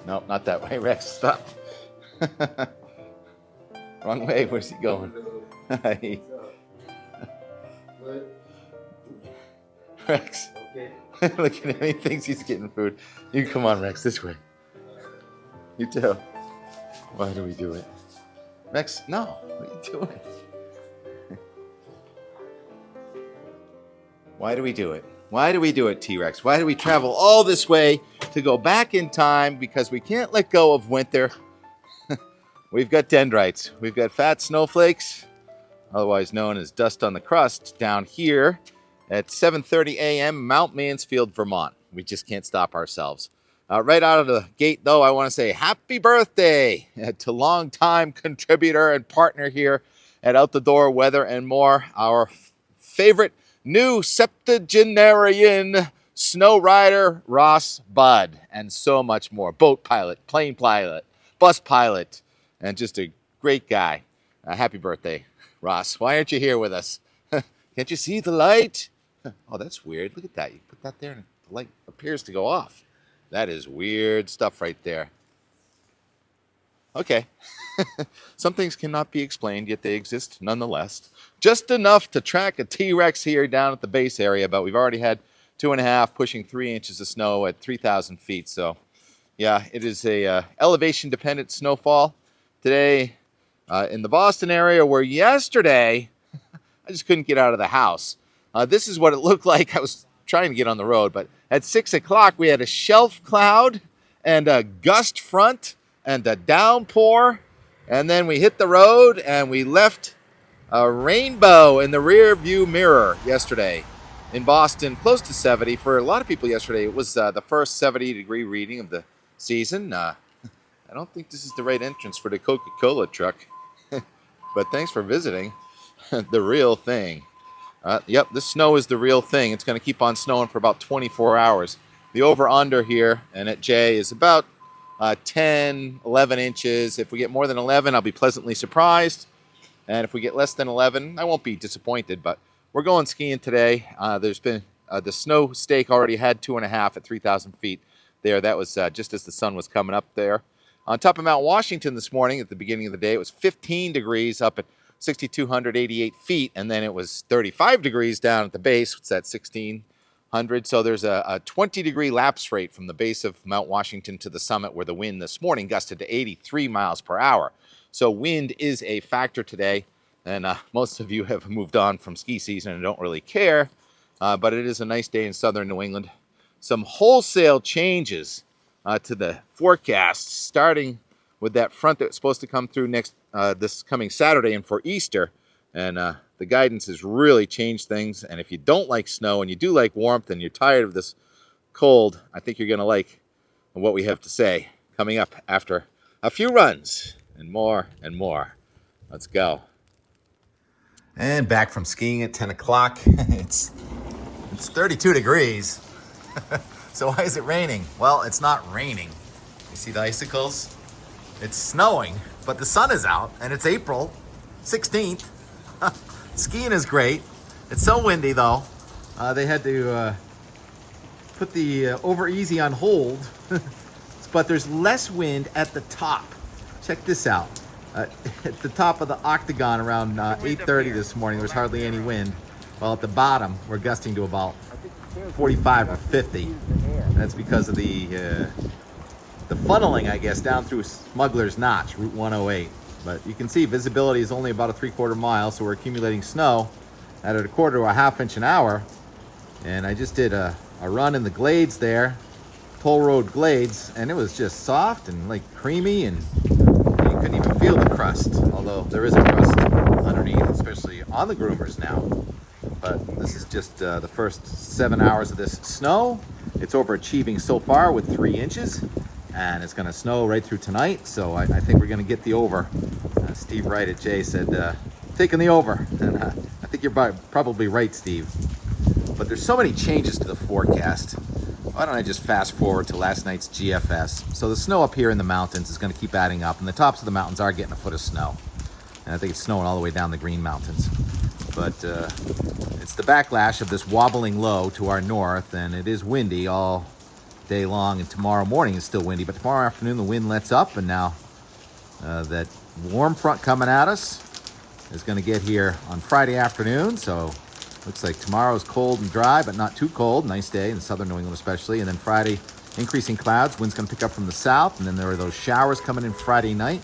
No, not that way, Rex. Stop. Wrong way. Where's he going? Rex. Okay. Look at him. He thinks he's getting food. You come on, Rex. This way. You too. Why do we do it? Rex, no. What are you doing? Why do we do it? Why do we do it, T-Rex? Why do we travel all this way to go back in time? Because we can't let go of winter. We've got dendrites. We've got fat snowflakes, otherwise known as dust on the crust, down here at 7:30 a.m. Mount Mansfield, Vermont. We just can't stop ourselves. Right out of the gate, though, I want to say happy birthday to longtime contributor and partner here at Out the Door Weather and More, our favorite new septuagenarian snow rider, Ross Budd, and so much more. Boat pilot, plane pilot, bus pilot, and just a great guy. Happy birthday, Ross. Why aren't you here with us? Can't you see the light? Oh, that's weird. Look at that. You put that there and the light appears to go off. That is weird stuff right there. Okay. Some things cannot be explained, yet they exist nonetheless. Just enough to track a T-Rex here down at the base area, but we've already had 2.5, pushing 3 inches of snow at 3,000 feet. So, yeah, it is a elevation-dependent snowfall today in the Boston area, where yesterday I just couldn't get out of the house. This is what it looked like. I was trying to get on the road, but at 6 o'clock we had a shelf cloud and a gust front and a downpour, and then we hit the road and we left a rainbow in the rear view mirror yesterday in Boston, close to 70. For a lot of people yesterday, it was the first 70-degree reading of the season. I don't think this is the right entrance for the Coca-Cola truck, but thanks for visiting. The real thing. Yep, this snow is the real thing. It's going to keep on snowing for about 24 hours. The over-under here and at J is about 10, 11 inches. If we get more than 11, I'll be pleasantly surprised. And if we get less than 11, I won't be disappointed. But we're going skiing today. There's been the snow stake already had 2.5 at 3,000 feet there. That was just as the sun was coming up there. On top of Mount Washington this morning at the beginning of the day, it was 15 degrees up at 6,288 feet, and then it was 35 degrees down at the base. It's at 1,600. So there's a 20-degree lapse rate from the base of Mount Washington to the summit, where the wind this morning gusted to 83 miles per hour. So wind is a factor today, and most of you have moved on from ski season and don't really care, but it is a nice day in southern New England. Some wholesale changes to the forecast, starting with that front that's supposed to come through this coming Saturday and for Easter. And the guidance has really changed things. And if you don't like snow and you do like warmth and you're tired of this cold, I think you're going to like what we have to say coming up after a few runs and more and more. Let's go. And back from skiing at 10 o'clock. It's 32 degrees. So why is it raining? Well, it's not raining. You see the icicles? It's snowing, but the sun is out, and it's April 16th. Skiing is great. It's so windy, though. They had to put the over easy on hold, but there's less wind at the top. Check this out. At the top of the octagon around 8:30 this morning, there's hardly any wind. While at the bottom, we're gusting to about 45 or 50. That's because of the funneling, I guess, down through Smuggler's Notch, Route 108. But you can see visibility is only about a 3/4 mile, so we're accumulating snow at a 1/4 to a 1/2 inch an hour. And I just did a run in the glades there, toll road glades, and it was just soft and like creamy, and you couldn't even feel the crust, although there is a crust underneath, especially on the groomers now. But this is just the first 7 hours of this snow. It's overachieving so far with 3 inches, and it's going to snow right through tonight. So I think we're going to get the over. Steve Wright at Jay said, taking the over. And I think you're probably right, Steve. But there's so many changes to the forecast. Why don't I just fast forward to last night's GFS? So the snow up here in the mountains is going to keep adding up, and the tops of the mountains are getting a foot of snow. And I think it's snowing all the way down the Green Mountains. But it's the backlash of this wobbling low to our north, and it is windy all day long, and tomorrow morning is still windy, but tomorrow afternoon the wind lets up, and now that warm front coming at us is going to get here on Friday afternoon. So looks like tomorrow's cold and dry, but not too cold. Nice day in southern New England especially. And then Friday, increasing clouds. Wind's going to pick up from the south, and then there are those showers coming in Friday night.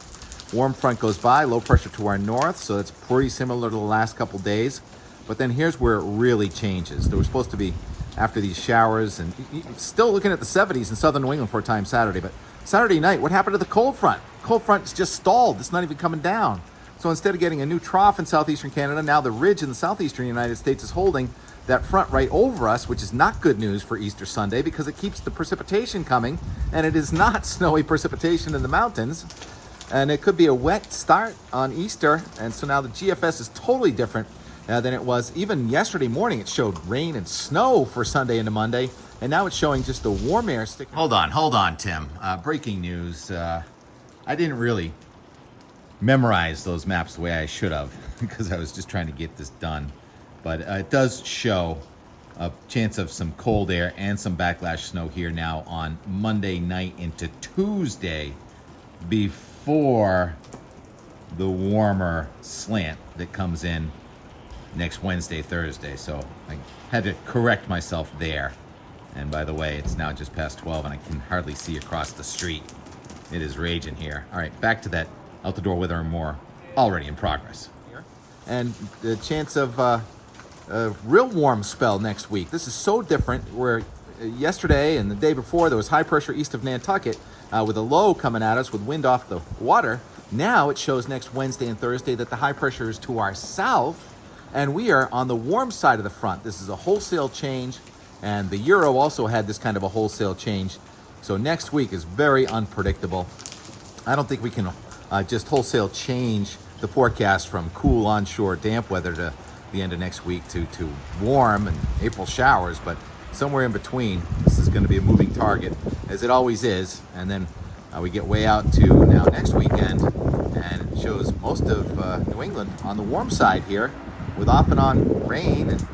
Warm front goes by, low pressure to our north, so it's pretty similar to the last couple days. But then here's where it really changes. There was supposed to be, after these showers, and still looking at the 70s in southern New England for a time Saturday, but Saturday night, what happened to the cold front? Cold front is just stalled. It's not even coming down. So instead of getting a new trough in southeastern Canada, now the ridge in the southeastern United States is holding that front right over us, which is not good news for Easter Sunday because it keeps the precipitation coming, and it is not snowy precipitation in the mountains. And it could be a wet start on Easter, and so now the GFS is totally different than it was. Even yesterday morning, it showed rain and snow for Sunday into Monday, and now it's showing just the warm air sticking. Hold on, Tim. Breaking news. I didn't really memorize those maps the way I should have because I was just trying to get this done. But it does show a chance of some cold air and some backlash snow here now on Monday night into Tuesday before the warmer slant that comes in next Wednesday, Thursday. So I had to correct myself there. And by the way, it's now just past 12 and I can hardly see across the street. It is raging here. All right, back to that out the door weather and more already in progress. And the chance of a real warm spell next week. This is so different where yesterday and the day before there was high pressure east of Nantucket with a low coming at us with wind off the water. Now it shows next Wednesday and Thursday that the high pressure is to our south and we are on the warm side of the front. This is a wholesale change, and the Euro also had this kind of a wholesale change. So next week is very unpredictable. I don't think we can just wholesale change the forecast from cool onshore damp weather to the end of next week to warm and April showers, but somewhere in between. This is going to be a moving target, as it always is. And then we get way out to now next weekend, and it shows most of New England on the warm side here, with off and on rain and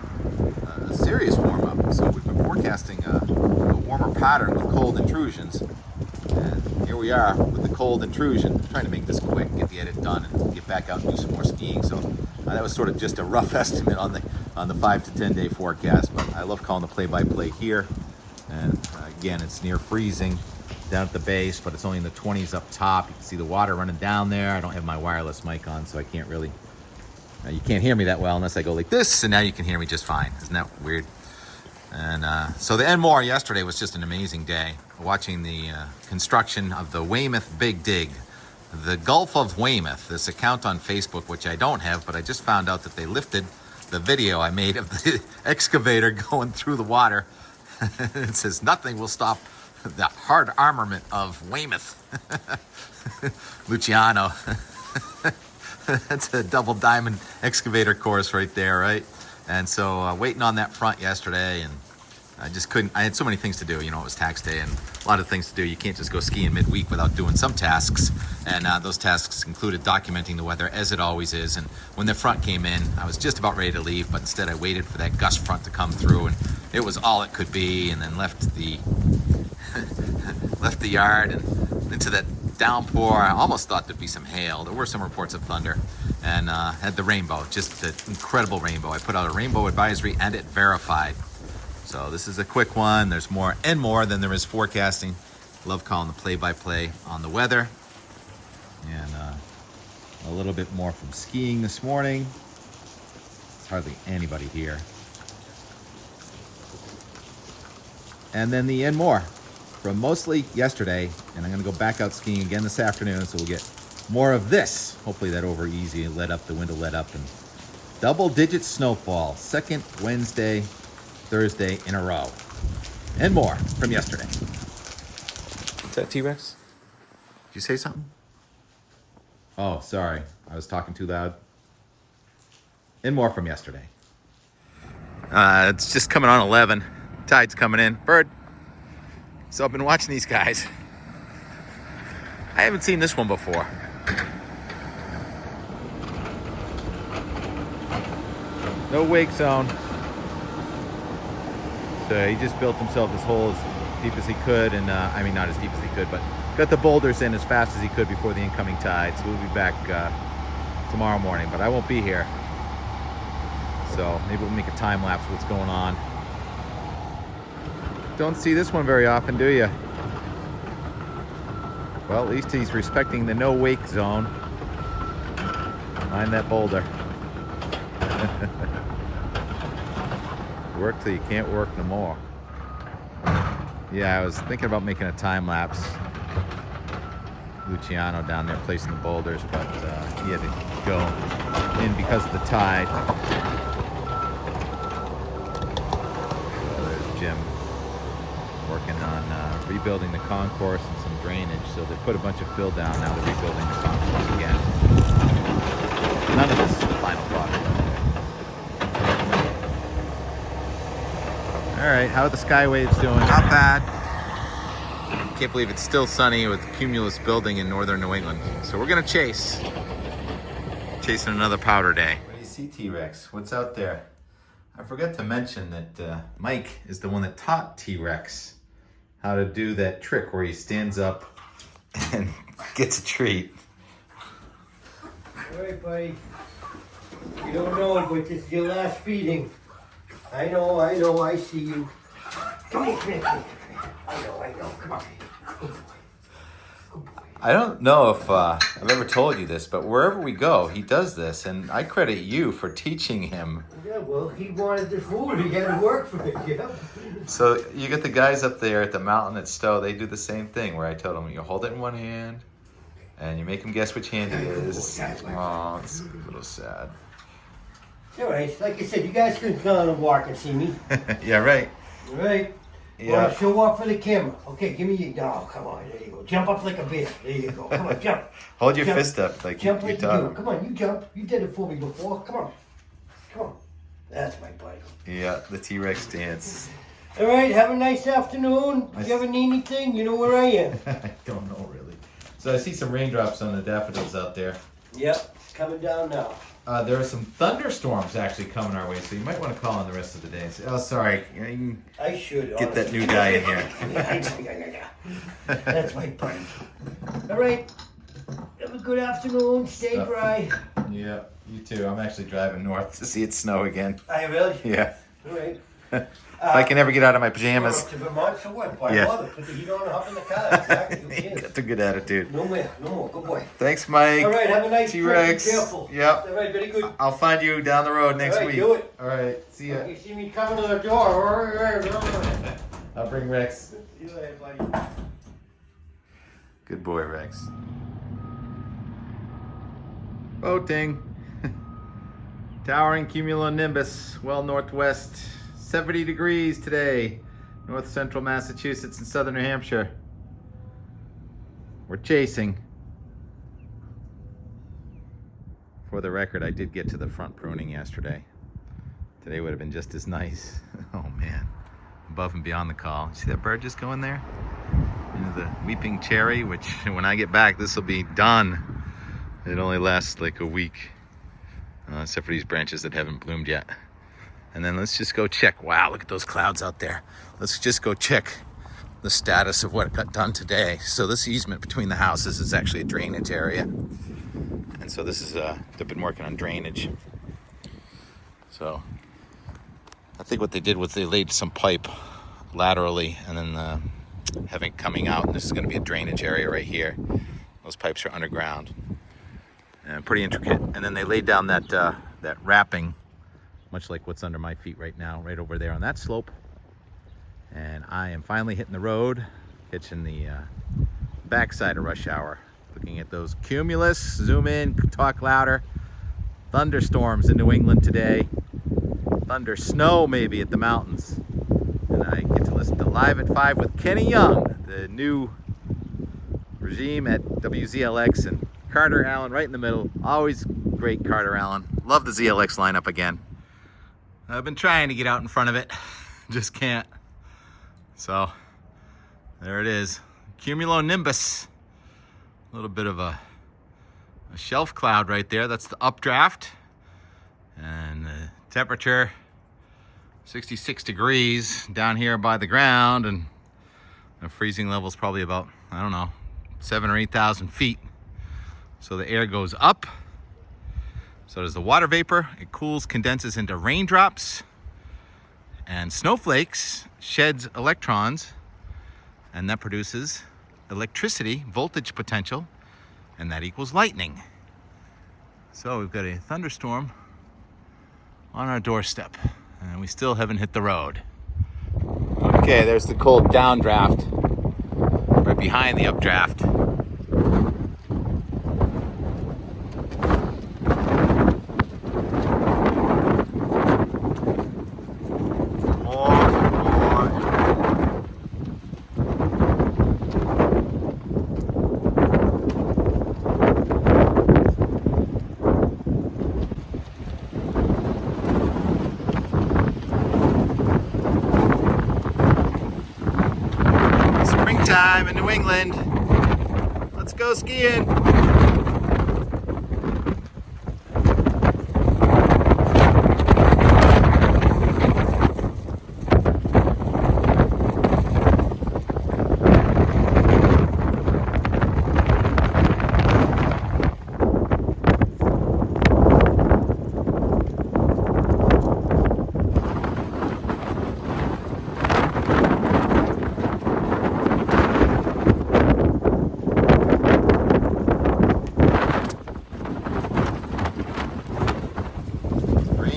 a serious warm up. So we've been forecasting a warmer pattern with cold intrusions. And here we are with the cold intrusion. I'm trying to make this quick, get the edit done, and get back out and do some more skiing. So that was sort of just a rough estimate on the 5 to 10 day forecast. But I love calling the play-by-play here. And again, it's near freezing down at the base, but it's only in the 20s up top. You can see the water running down there. I don't have my wireless mic on, so I can't really. You can't hear me that well unless I go like this, and now you can hear me just fine. Isn't that weird? And so the Enmore yesterday was just an amazing day. Watching the construction of the Weymouth Big Dig, the Gulf of Weymouth, this account on Facebook, which I don't have, but I just found out that they lifted the video I made of the excavator going through the water. It says, nothing will stop the hard armament of Weymouth. Luciano. That's a double diamond excavator course right there, right? And so waiting on that front yesterday, and I just couldn't. I had so many things to do. You know, it was tax day and a lot of things to do. You can't just go skiing midweek without doing some tasks. And those tasks included documenting the weather, as it always is. And when the front came in, I was just about ready to leave, but instead I waited for that gust front to come through, and it was all it could be. And then left the left the yard and into that downpour. I almost thought there'd be some hail. There were some reports of thunder, and had the rainbow, just an incredible rainbow. I put out a rainbow advisory and it verified. So this is a quick one. There's more and more than there is forecasting. Love calling the play-by-play on the weather. And a little bit more from skiing this morning. There's hardly anybody here. And then the and more from mostly yesterday, and I'm going to go back out skiing again this afternoon, so we'll get more of this. Hopefully that over easy let up, the window let up, and double-digit snowfall, second Wednesday, Thursday in a row, and more from yesterday. Is that T-Rex? Did you say something? Oh, sorry, I was talking too loud. And more from yesterday. It's just coming on 11. Tide's coming in. Bird. So I've been watching these guys. I haven't seen this one before. No wake zone. So he just built himself this whole deep as he could, and I mean not as deep as he could, but got the boulders in as fast as he could before the incoming tide. So we'll be back tomorrow morning, but I won't be here. So maybe we'll make a time lapse of what's going on. Don't see this one very often, do you? Well, at least he's respecting the no wake zone. Mind that boulder. Work till you can't work no more. Yeah, I was thinking about making a time lapse. Luciano down there placing the boulders, but he had to go in because of the tide. There's Jim working on rebuilding the concourse and some drainage. So they put a bunch of fill down, now they're rebuilding the concourse again. None of this is the final product. All right, how are the sky waves doing? Not bad. Can't believe it's still sunny with cumulus building in northern New England. So we're gonna chasing another powder day. What do you see, T-Rex? What's out there? I forgot to mention that Mike is the one that taught T-Rex how to do that trick where he stands up and gets a treat. All right, buddy. You don't know it, but this is your last feeding. I know, I see you. Come here, come here, come here. I know, come on. I don't know if I've ever told you this, but wherever we go, he does this, and I credit you for teaching him. Yeah, well, he wanted this food. He had to work for it, yeah. So you get the guys up there at the mountain at Stowe, they do the same thing, where I told them, you hold it in one hand, and you make them guess which hand it is. Oh, it's a little sad. All right, like I said, you guys can come on and walk and see me. Yeah, right. All right. Yeah. Want to show off for the camera? Okay, give me your. Oh, come on, there you go. Jump up like a bitch. There you go. Come on, jump. Hold your Jump. fist up like Jump you like you taught do. him. Come on, you jump. You did it for me before. Come on. Come on. That's my buddy. Yeah, the T-Rex dance. All right, have a nice afternoon. If you ever need anything, you know where I am. I don't know really. So I see some raindrops on the daffodils out there. Yep, it's coming down now. There are some thunderstorms actually coming our way, so you might want to call on the rest of the day and say, oh, sorry, you can I should. get that new guy in here. That's my buddy. All right, have a good afternoon. Stay dry. Yeah, you too. I'm actually driving north to see it snow again. Are you really? Yeah. All right. If I can ever get out of my pajamas. To Vermont for what? Boy, Yeah. I love it. Put the heat on and hop in the car. Exactly. Who cares? That's a good attitude. No more. Good boy. Thanks, Mike. All right, have a nice trip. T-Rex. Be careful. Yep. All right, very good. I'll find you down the road next All right, week. do it. All right. See ya. You see me coming to the door. All right. I'll bring Rex. See you later, buddy. Good boy, Rex. Boating. Towering cumulonimbus, well northwest. 70 degrees today. North central Massachusetts and southern New Hampshire. We're chasing. For the record, I did get to the front pruning yesterday. Today would have been just as nice. Oh man. Above and beyond the call. See that bird just going there? Into the weeping cherry, which when I get back, this will be done. It only lasts like a week. Except for these branches that haven't bloomed yet. And then let's just go check. Wow, look at those clouds out there. Let's just go check the status of what got done today. So this easement between the houses is actually a drainage area. And so this is, they've been working on drainage. So I think what they did was they laid some pipe laterally and then having it coming out. And this is gonna be a drainage area right here. Those pipes are underground and pretty intricate. And then they laid down that, that wrapping, much like what's under my feet right now, right over there on that slope. And I am finally hitting the road, catching the backside of rush hour. Looking at those cumulus, zoom in, talk louder. Thunderstorms in New England today. Thunder snow maybe at the mountains. And I get to listen to Live at 5 with Kenny Young, the new regime at WZLX, and Carter Allen right in the middle. Always great Carter Allen. Love the ZLX lineup again. I've been trying to get out in front of it, just can't. So there it is, cumulonimbus. A little bit of a shelf cloud right there. That's the updraft, and the temperature 66 degrees down here by the ground, and The freezing level is probably about, I don't know, 7,000 or 8,000 feet. So the air goes up. So does the water vapor. It cools, condenses into raindrops. And snowflakes sheds electrons, and that produces electricity, voltage potential, and that equals lightning. So we've got a thunderstorm on our doorstep, and we still haven't hit the road. Okay, there's the cold downdraft right behind the updraft. Springtime in New England. Let's go skiing.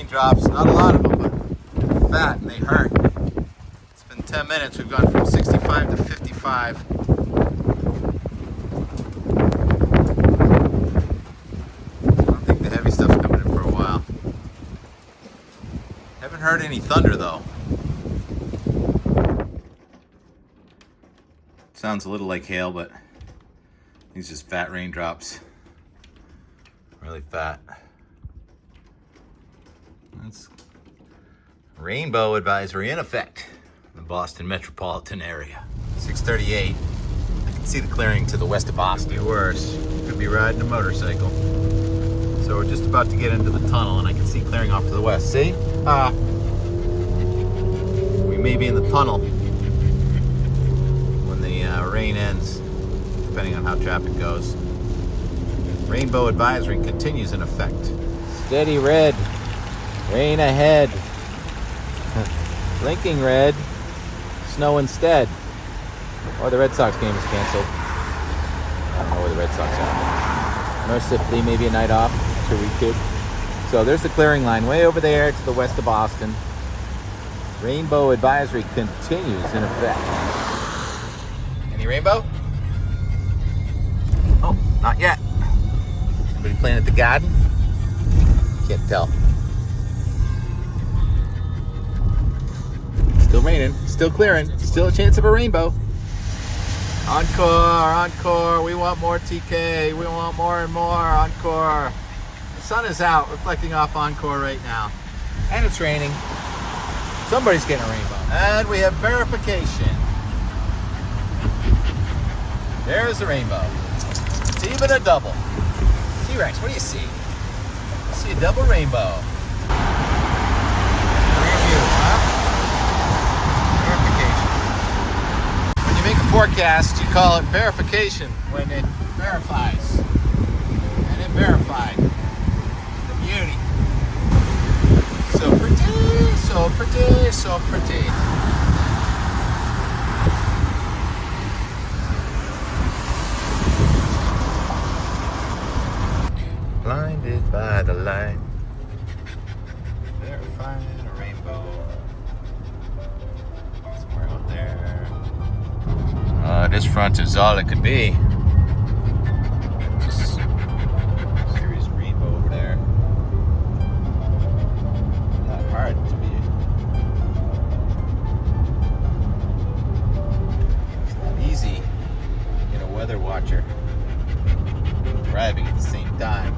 Drops, not a lot of them, but they're fat and they hurt. It's been 10 minutes, we've gone from 65 to 55. I don't think the heavy stuff's coming in for a while. Haven't heard any thunder though. Sounds a little like hail, but these are just fat raindrops. Really fat. That's rainbow advisory in effect in the Boston metropolitan area. 6:38. I can see the clearing to the west of Boston. Worse. Could be riding a motorcycle. So we're just about to get into the tunnel, and I can see clearing off to the west. See? We may be in the tunnel when the rain ends, depending on how traffic goes. Rainbow advisory continues in effect. Steady red. Rain ahead. Blinking red. Snow instead. Or the Red Sox game is canceled. I don't know where the Red Sox are. Mercifully, maybe a night off. Sure we could. So there's the clearing line way over there to the west of Boston. Rainbow advisory continues in effect. Any rainbow? Oh, not yet. Somebody playing at the garden? Can't tell. Still raining, still clearing, still a chance of a rainbow. Encore, encore, we want more TK, we want more and more, encore. The sun is out, reflecting off encore right now. And it's raining. Somebody's getting a rainbow. And we have verification. There's the rainbow. It's even a double. T-Rex, what do you see? I see a double rainbow. Forecast, you call it verification when it verifies. And it verified the beauty. So pretty, so pretty, so pretty. Blinded by the light. Verifying a rainbow. Somewhere out there. This front is all it could be. Just serious rainbow over there. Not hard to be. It's not easy to get a weather watcher driving at the same time.